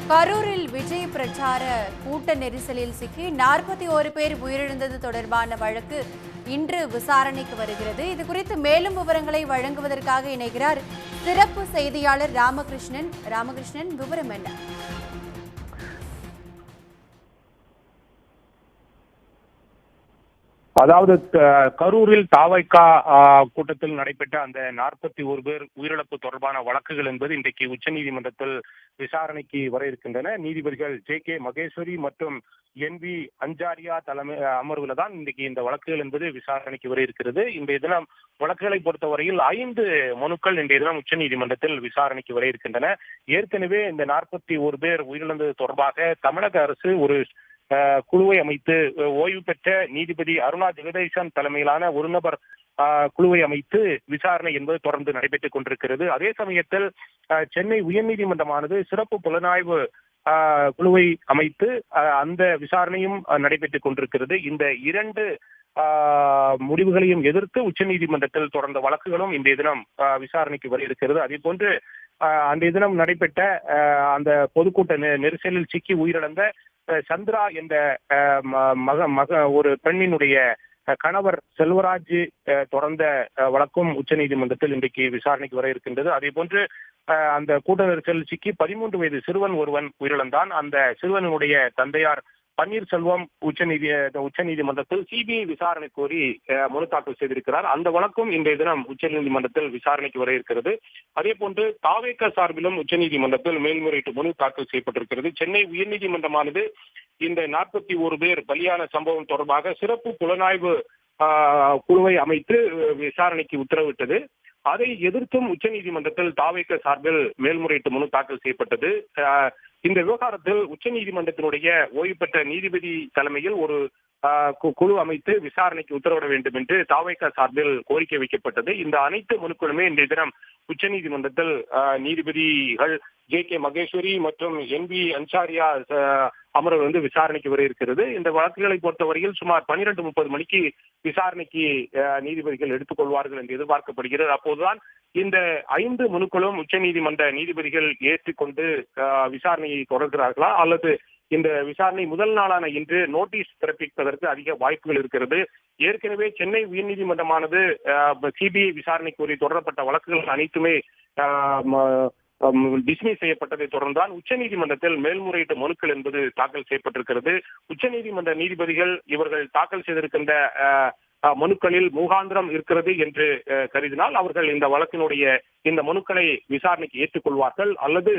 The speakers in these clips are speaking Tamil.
கரூரில் விஜய் பிரச்சார கூட்ட நெரிசலில் சிக்கி 41 பேர் உயிரிழந்தது தொடர்பான வழக்கு இன்று விசாரணைக்கு வருகிறது. இதுகுறித்து மேலும் விவரங்களை வழங்குவதற்காக இணைகிறார் சிறப்பு செய்தியாளர் ராமகிருஷ்ணன். விவரம் என்ன? அதாவது கரூரில் தாவைக்கா கூட்டத்தில் நடைபெற்ற அந்த 41 பேர் உயிரிழப்பு தொடர்பான வழக்குகள் என்பது இன்றைக்கு உச்சநீதிமன்றத்தில் விசாரணைக்கு வர இருக்கின்றன. நீதிபதிகள் ஜே.கே. மகேஸ்வரி மற்றும் என்.வி. அஞ்சாரியா தலைமை அமர்வுல தான் இன்றைக்கு இந்த வழக்குகள் என்பது விசாரணைக்கு வர இருக்கிறது. இன்றைய தினம் வழக்குகளை பொறுத்தவரையில் 5 மனுக்கள் இன்றைய தினம் உச்சநீதிமன்றத்தில் விசாரணைக்கு வர இருக்கின்றன. ஏற்கனவே இந்த 41 பேர் உயிரிழந்தது தொடர்பாக தமிழக அரசு ஒரு குழுவை அமைத்து ஓய்வு பெற்ற நீதிபதி அருணா ஜெகதீசன் தலைமையிலான ஒரு நபர் குழுவை அமைத்து விசாரணை என்பது தொடர்ந்து நடைபெற்றுக் கொண்டிருக்கிறது. அதே சமயத்தில் சென்னை உயர்நீதிமன்றமானது சிறப்பு புலனாய்வு குழுவை அமைத்து அந்த விசாரணையும் நடைபெற்றுக் கொண்டிருக்கிறது. இந்த 2 முடிவுகளையும் எதிர்த்து உச்சநீதிமன்றத்தில் தொடர்ந்த வழக்குகளும் இன்றைய தினம் விசாரணைக்கு வர இருக்கிறது. அதே போன்று அன்றைய தினம் நடைபெற்ற அந்த பொதுக்கூட்ட நெரிசலில் சிக்கி உயிரிழந்த சந்திரா என்ற ஒரு பெண்ணினுடைய கணவர் செல்வராஜ் தொடர்ந்த வழக்கும் உச்சநீதிமன்றத்தில் இன்றைக்கு விசாரணைக்கு வர இருக்கின்றது. அதே போன்று அந்த கூட்ட நெரிசலில் சிக்கி 13 வயது சிறுவன் ஒருவன் உயிரிழந்தான். அந்த சிறுவனுடைய தந்தையார் பன்னீர்செல்வம் உச்சநீதிமன்றத்தில் சிபிஐ விசாரணை கோரி மனு தாக்கல் செய்திருக்கிறார். அந்த வழக்கும் இன்றைய தினம் உச்சநீதிமன்றத்தில் விசாரணைக்கு வர இருக்கிறது. அதே போன்று தாவேக சார்பிலும் உச்சநீதிமன்றத்தில் மேல்முறையீட்டு மனு தாக்கல் செய்யப்பட்டிருக்கிறது. சென்னை உயர்நீதிமன்றமானது இந்த 41 பேர் பலியான சம்பவம் தொடர்பாக சிறப்பு புலனாய்வு குழுவை அமைத்து விசாரணைக்கு உத்தரவிட்டது. அதை எதிர்த்தும் உச்சநீதிமன்றத்தில் தாவேக சார்பில் மேல்முறையீட்டு மனு தாக்கல் செய்யப்பட்டது. இந்த விவகாரத்தில் உச்சநீதிமன்றத்தினுடைய ஓய்வு பெற்ற நீதிபதி தலைமையில் ஒரு குழு அமைத்து விசாரணைக்கு உத்தரவிட வேண்டும் என்று தாவேக சார்பில் கோரிக்கை வைக்கப்பட்டது. இந்த அனைத்து மனுக்களுமே இன்றைய தினம் உச்சநீதிமன்றத்தில் நீதிபதிகள் ஜே.கே. மகேஸ்வரி மற்றும் என்.வி. அன்சாரியா அமர்வு விசாரணைக்கு வர இருக்கிறது. இந்த வழக்குகளை பொறுத்தவரையில் சுமார் 12:30 மணிக்கு விசாரணைக்கு நீதிபதிகள் எடுத்துக் கொள்வார்கள் என்று எதிர்பார்க்கப்படுகிறது. அப்போதுதான் இந்த 5 மனுக்களும் உச்சநீதிமன்ற நீதிபதிகள் ஏற்றுக்கொண்டு விசாரணையை தொடர்கிறார்களா அல்லது இந்த விசாரணை முதல் நாளான இன்று நோட்டீஸ் பிறப்பிப்பதற்கு அதிக வாய்ப்புகள் இருக்கிறது. ஏற்கனவே சென்னை உயர்நீதிமன்றமானது சிபிஐ விசாரணை கோரி தொடரப்பட்ட வழக்குகள் அனைத்துமே டிஸ்மிஸ் செய்யப்பட்டதை தொடர்ந்தான் உச்சநீதிமன்றத்தில் மேல்முறையீட்டு மனுக்கள் என்பது தாக்கல் செய்யப்பட்டிருக்கிறது. உச்சநீதிமன்ற நீதிபதிகள் இவர்கள் தாக்கல் செய்திருக்கின்ற மனுக்களில் முகாந்திரம் இருக்கிறது என்று கருதினால் அவர்கள் இந்த வழக்கினுடைய இந்த மனுக்களை விசாரணைக்கு ஏற்றுக்கொள்வார்கள். அல்லது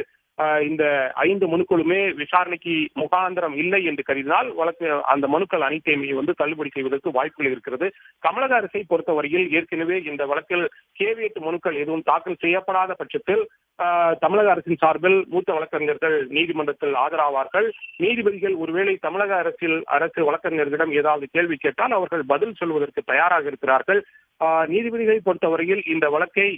இந்த 5 மனுக்களுமே விசாரணைக்கு முகாந்திரம் இல்லை என்று கருதினால் வழக்கு அந்த மனுக்கள் அனைத்தையுமே தள்ளுபடி செய்வதற்கு வாய்ப்புகள் இருக்கிறது. தமிழக அரசை பொறுத்தவரையில் ஏற்கனவே இந்த வழக்கில் கேவியட் மனுக்கள் எதுவும் தாக்கல் செய்யப்படாத பட்சத்தில் தமிழக அரசின் சார்பில் மூத்த வழக்கறிஞர்கள் நீதிமன்றத்தில் ஆஜராவார்கள். நீதிபதிகள் ஒருவேளை தமிழக அரசு வழக்கறிஞர்களிடம் ஏதாவது கேள்வி கேட்டால் அவர்கள் பதில் சொல்வதற்கு தயாராக இருக்கிறார்கள். நீதிபதிகளை பொறுத்தவரையில் இந்த வழக்கை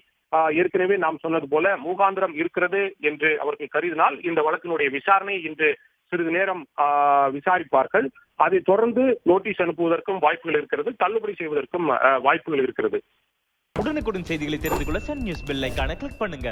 ஏற்கனவே நாம் சொன்னது போல முகாந்திரம் இருக்கிறது என்று அவர்கள் கருதினால் இந்த வழக்கினுடைய விசாரணை இன்று சிறிது நேரம் விசாரிப்பார்கள். அதை தொடர்ந்து நோட்டீஸ் அனுப்புவதற்கும் வாய்ப்புகள் இருக்கிறது, தள்ளுபடி செய்வதற்கும் வாய்ப்புகள் இருக்கிறது. உடனுக்குடன் செய்திகளை தெரிந்து கொள்ள சன் நியூஸ் பெல் ஐகானை கிளிக் பண்ணுங்க.